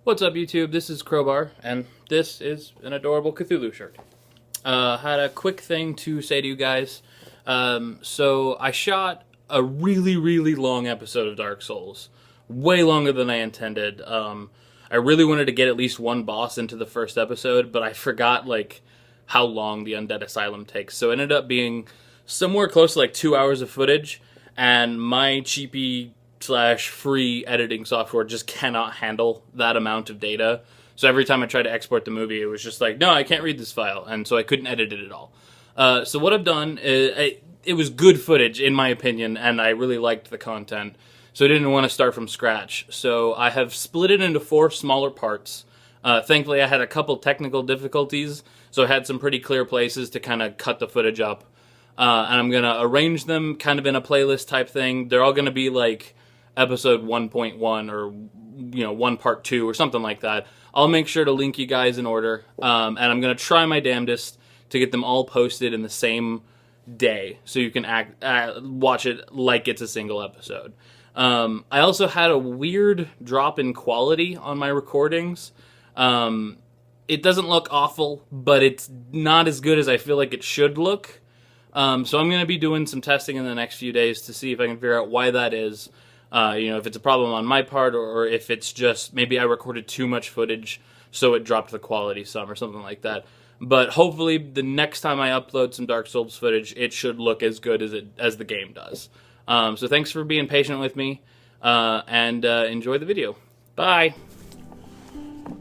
What's up, YouTube? This is Crowbar, and this is an adorable Cthulhu shirt. Had a quick thing to say to you guys. So I shot a really long episode of Dark Souls. Way longer than I intended. I really wanted to get at least one boss into the first episode, but I forgot, how long the Undead Asylum takes. So it ended up being somewhere close to, 2 hours of footage, and my cheapy free editing software just cannot handle that amount of data. So every time I tried to export the movie, it was just like, no, I can't read this file, and so I couldn't edit it at all. So what I've done is, it was good footage, in my opinion, and I really liked the content, so I didn't want to start from scratch. So I have split it into 4 smaller parts. Thankfully, I had a couple technical difficulties, so I had some pretty clear places to kind of cut the footage up. And I'm going to arrange them kind of in a playlist type thing. They're all going to be episode 1.1 or 1 part 2 or something like that. I'll make sure to link you guys in order, and I'm going to try my damnedest to get them all posted in the same day so you can watch it like it's a single episode. I also had a weird drop in quality on my recordings. It doesn't look awful, but it's not as good as I feel like it should look. So I'm going to be doing some testing in the next few days to see if I can figure out why that is. If it's a problem on my part, or if it's just maybe I recorded too much footage, so it dropped the quality some or something like that. But hopefully the next time I upload some Dark Souls footage, it should look as good as the game does. So thanks for being patient with me, and enjoy the video. Bye!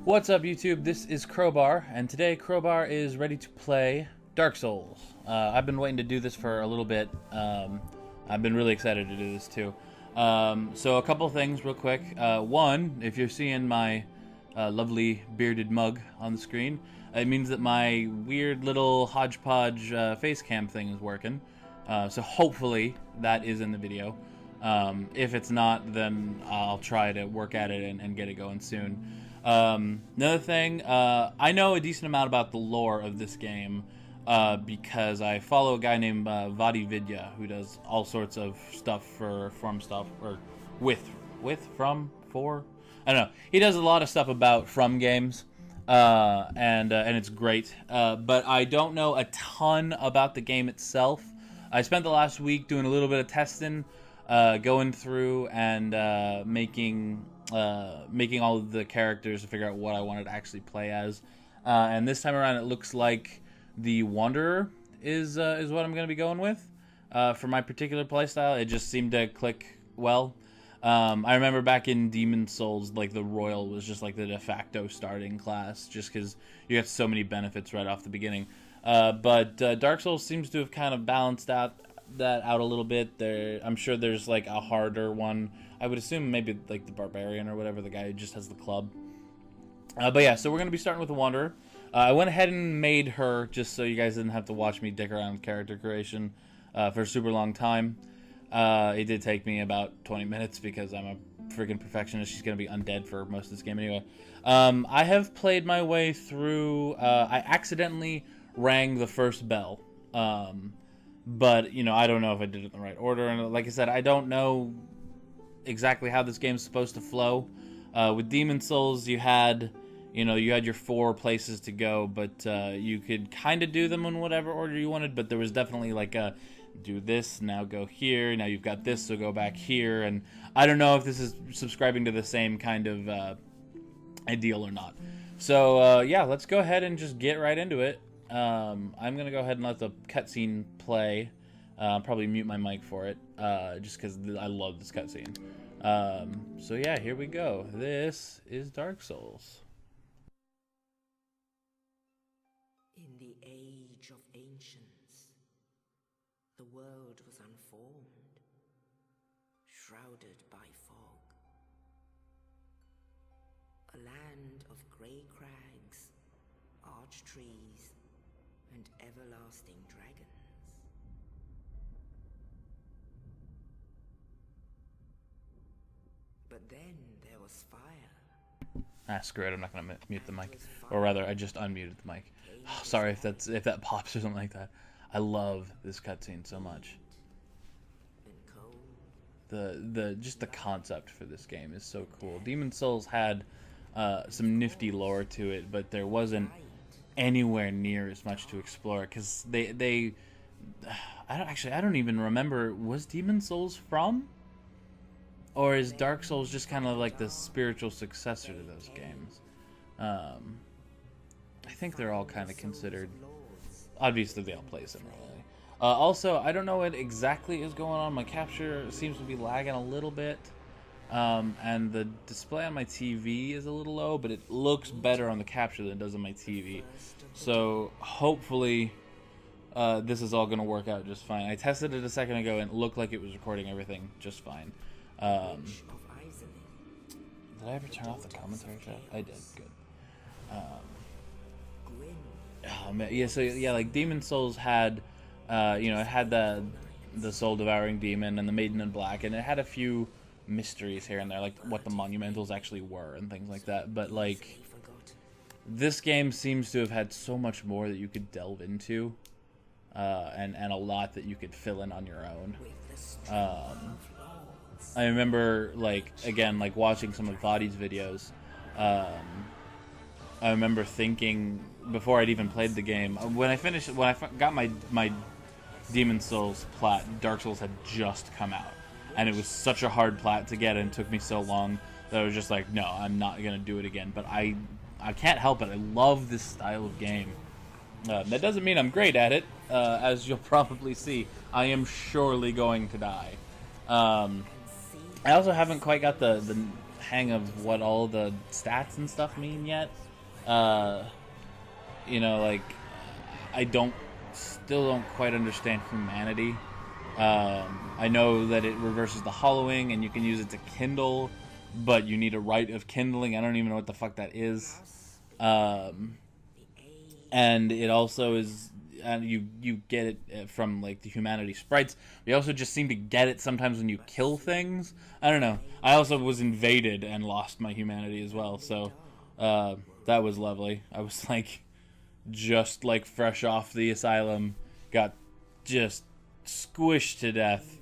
What's up, YouTube? This is Crowbar, and today Crowbar is ready to play Dark Souls. I've been waiting to do this for a little bit. I've been really excited to do this too. So a couple things real quick. One, if you're seeing my lovely bearded mug on the screen, it means that my weird little hodgepodge face cam thing is working. So hopefully that is in the video. If it's not, then I'll try to work at it and get it going soon. Another thing, I know a decent amount about the lore of this game, because I follow a guy named Vadi Vidya, who does all sorts of stuff for I don't know. He does a lot of stuff about From games, and it's great. But I don't know a ton about the game itself. I spent the last week doing a little bit of testing, going through and making all of the characters to figure out what I wanted to actually play as. And this time around, it looks like the Wanderer is what I'm going to be going with for my particular playstyle. It just seemed to click well. I remember back in Demon Souls, the Royal was just the de facto starting class, just because you get so many benefits right off the beginning. But Dark Souls seems to have kind of balanced that out a little bit. I'm sure there's a harder one. I would assume maybe the Barbarian or whatever, the guy who just has the club. But yeah, so we're going to be starting with the Wanderer. I went ahead and made her just so you guys didn't have to watch me dick around with character creation for a super long time. It did take me about 20 minutes because I'm a freaking perfectionist. She's going to be undead for most of this game anyway. I have played my way through... I accidentally rang the first bell. But, I don't know if I did it in the right order. And like I said, I don't know exactly how this game's supposed to flow. With Demon Souls, you had your 4 places to go, but you could kind of do them in whatever order you wanted, but there was definitely do this, now go here, now you've got this, so go back here, and I don't know if this is subscribing to the same kind of ideal or not. So, yeah, let's go ahead and just get right into it. I'm going to go ahead and let the cutscene play. Probably mute my mic for it, just because I love this cutscene. So yeah, here we go. This is Dark Souls. In the age of ancients, the world was unformed, shrouded by fog. A land of grey crags, arch trees, and everlasting dragons. But then there was fire. Ah, screw it, I'm not going to mute the mic. Or rather, I just unmuted the mic. Oh, sorry if that pops or something like that. I love this cutscene so much. Just the concept for this game is so cool. Demon Souls had some nifty lore to it, but there wasn't anywhere near as much to explore because I don't even remember, was Demon Souls from, or is Dark Souls just kind of like the spiritual successor to those games? I think they're all kind of considered. Obviously, they all play similarly. Also, I don't know what exactly is going on. My capture seems to be lagging a little bit. And the display on my TV is a little low, but it looks better on the capture than it does on my TV. So, hopefully, this is all going to work out just fine. I tested it a second ago, and it looked like it was recording everything just fine. Did I ever turn off the commentary chat? I did. Good. Oh, man. Yeah, so, yeah, like, Demon Souls had, it had the soul-devouring demon and the Maiden in Black, and it had a few mysteries here and there, like what the monumentals actually were and things like that. But, like, this game seems to have had so much more that you could delve into, and a lot that you could fill in on your own. I remember, like, again, like, watching some of Vadi's videos. I remember thinking, before I'd even played the game, when I got my Demon Souls plat, Dark Souls had just come out. And it was such a hard plat to get, and it took me so long that I was just like, no, I'm not going to do it again. But I can't help it. I love this style of game. That doesn't mean I'm great at it, as you'll probably see. I am surely going to die. I also haven't quite got the hang of what all the stats and stuff mean yet. Like, I still don't quite understand humanity. I know that it reverses the hollowing and you can use it to kindle, but you need a rite of kindling. I don't even know what the fuck that is. And it also is, and you get it from, like, the humanity sprites. We also just seem to get it sometimes when you kill things. I don't know. I also was invaded and lost my humanity as well, so that was lovely. I was, like, just, like, fresh off the asylum, got just squished to death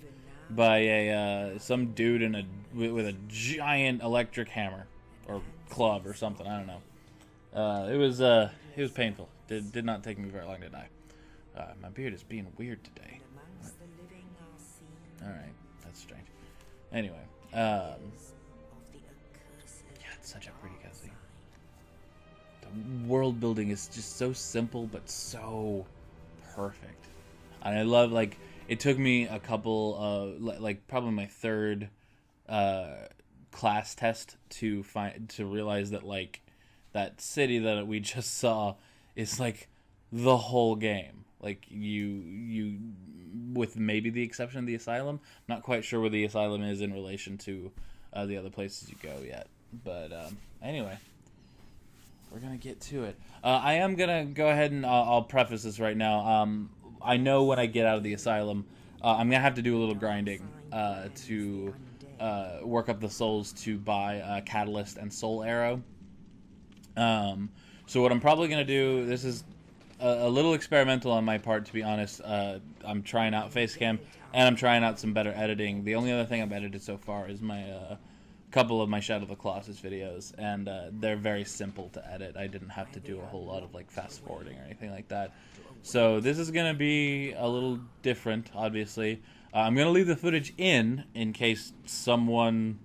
by some dude with a giant electric hammer or club or something. I don't know. It was painful. Did not take me very long to die. My beard is being weird today. All right, that's strange. Anyway, yeah, it's such a pretty cutscene. The world building is just so simple but so perfect. And I love, like, it took me a couple like probably my third class test to realize that, like, that city that we just saw is, like, the whole game. Like, you with maybe the exception of the asylum. I'm not quite sure where the asylum is in relation to the other places you go yet. But anyway, we're gonna get to it. I am gonna go ahead and I'll preface this right now. I know when I get out of the asylum, I'm gonna have to do a little grinding to work up the souls to buy Catalyst and Soul Arrow. So what I'm probably gonna do, this is a little experimental on my part, to be honest. I'm trying out Facecam, and I'm trying out some better editing. The only other thing I've edited so far is my couple of my Shadow of the Colossus videos, and they're very simple to edit. I didn't have to do a whole lot of, like, fast forwarding or anything like that. So this is going to be a little different, obviously. I'm going to leave the footage in case someone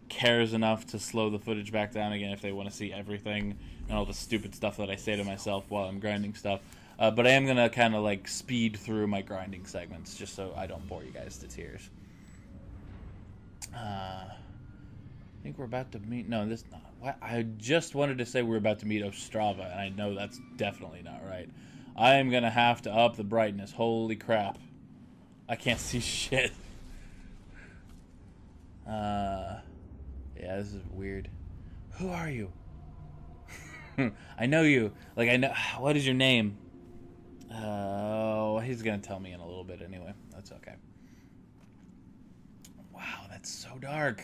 cares enough to slow the footage back down again if they want to see everything and all the stupid stuff that I say to myself while I'm grinding stuff. But I am going to kind of, like, speed through my grinding segments just so I don't bore you guys to tears. I think we're about to meet... No, this... I just wanted to say we're about to meet Ostrava, and I know that's definitely not right. I am going to have to up the brightness. Holy crap. I can't see shit. Yeah, this is weird. Who are you? I know you. Like, I know... What is your name? Oh, he's going to tell me in a little bit anyway. That's okay. Wow, that's so dark.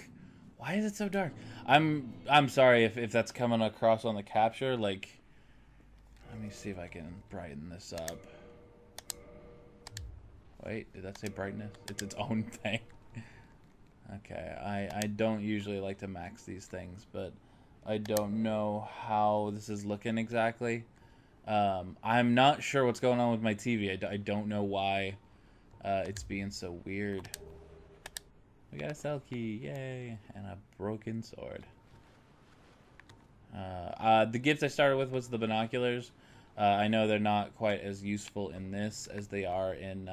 Why is it so dark? I'm sorry if that's coming across on the capture. Like, let me see if I can brighten this up. Wait, did that say brightness? It's its own thing. Okay, I don't usually like to max these things, but I don't know how this is looking exactly. I'm not sure what's going on with my TV. I don't know why it's being so weird. We got a cell key, yay, and a broken sword. The gift I started with was the binoculars. I know they're not quite as useful in this as they are in,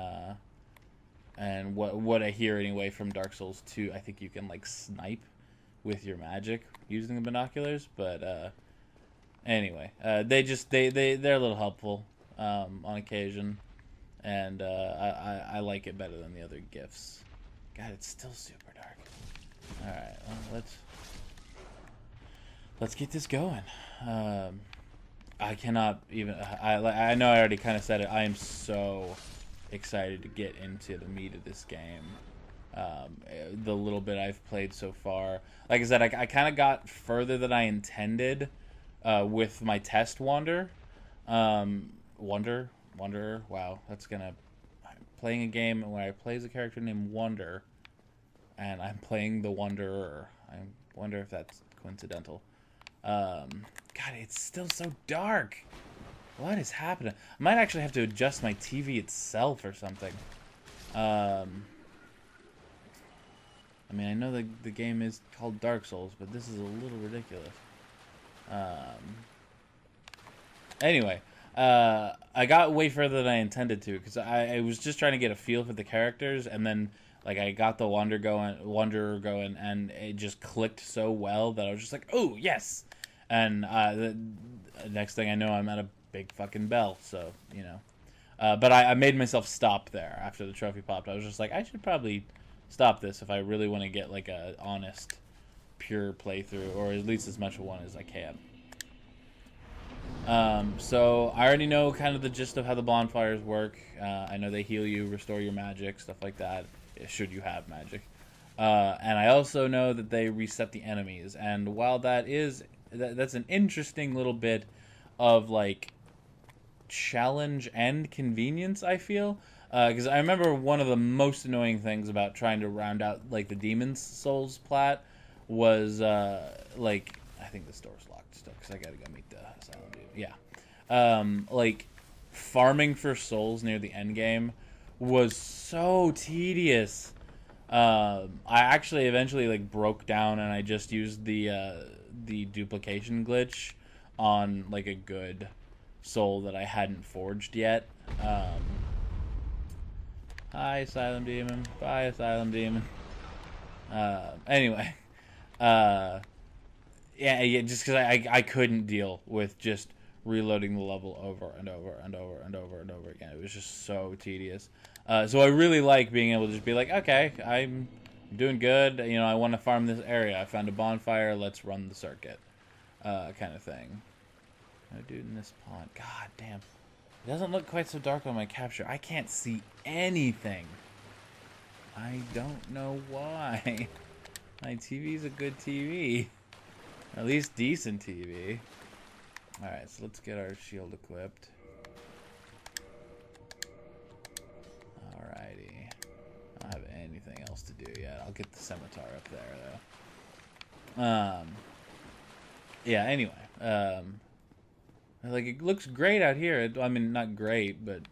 and what I hear anyway from Dark Souls 2, I think you can like snipe with your magic using the binoculars, but anyway, they're a little helpful on occasion, and I like it better than the other gifts. God, it's still super dark. All right, well, let's get this going. I cannot even. I know I already kind of said it. I am so excited to get into the meat of this game. The little bit I've played so far, like I said, I kind of got further than I intended with my test wander. Wanderer. Wow, that's gonna. I'm playing a game where I play as a character named Wonder, and I'm playing the Wanderer. I wonder if that's coincidental. God, it's still so dark. What is happening? I might actually have to adjust my TV itself or something. I mean, I know the game is called Dark Souls, but this is a little ridiculous. Anyway, I got way further than I intended to, because I was just trying to get a feel for the characters, and then like I got the Wanderer going, and it just clicked so well that I was just like, oh yes. And the next thing I know, I'm at a big fucking bell. So, you know. But I made myself stop there after the trophy popped. I was just like, I should probably stop this if I really want to get like a honest, pure playthrough, or at least as much of one as I can. So I already know kind of the gist of how the bonfires work. I know they heal you, restore your magic, stuff like that, should you have magic. And I also know that they reset the enemies. And while that's an interesting little bit of like challenge and convenience, I feel, because I remember one of the most annoying things about trying to round out like the Demon's Souls plat was like, I think the door's locked still because I gotta go meet the asylum dude. Yeah, like farming for souls near the end game was so tedious. I actually eventually like broke down, and I just used the duplication glitch on like a good soul that I hadn't forged yet. Hi, Asylum Demon. Bye, Asylum Demon. Anyway, yeah, just because I couldn't deal with just reloading the level over and over and over and over and over again. It was just so tedious. So I really like being able to just be like, okay, I'm doing good. You know, I want to farm this area. I found a bonfire. Let's run the circuit, kind of thing. No dude in this pond. God damn. It doesn't look quite so dark on my capture. I can't see anything. I don't know why. My TV's a good TV. At least decent TV. Alright, so let's get our shield equipped. Alrighty. I don't have anything else to do yet. I'll get the scimitar up there, though. Yeah, anyway. Like, it looks great out here. I mean, not great, but...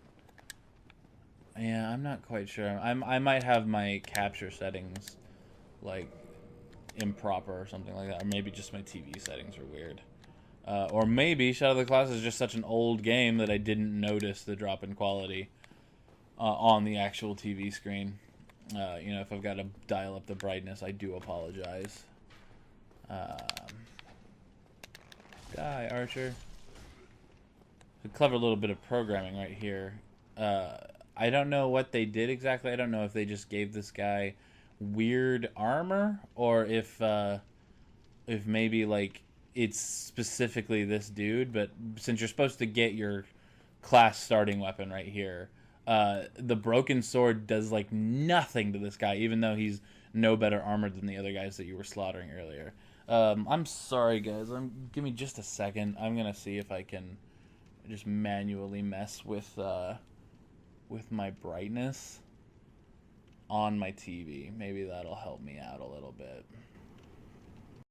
Yeah, I'm not quite sure. I might have my capture settings, like, improper or something like that. Or maybe just my TV settings are weird. Or maybe Shadow of the Colossus is just such an old game that I didn't notice the drop in quality on the actual TV screen. You know, if I've got to dial up the brightness, I do apologize. Die, Archer. A clever little bit of programming right here. I don't know what they did exactly. I don't know if they just gave this guy weird armor, or if maybe like it's specifically this dude. But since you're supposed to get your class starting weapon right here, the broken sword does like nothing to this guy, even though he's no better armored than the other guys that you were slaughtering earlier. I'm sorry, guys. Give me just a second. I'm gonna see if I can just manually mess with my brightness on my TV. Maybe that'll help me out a little bit.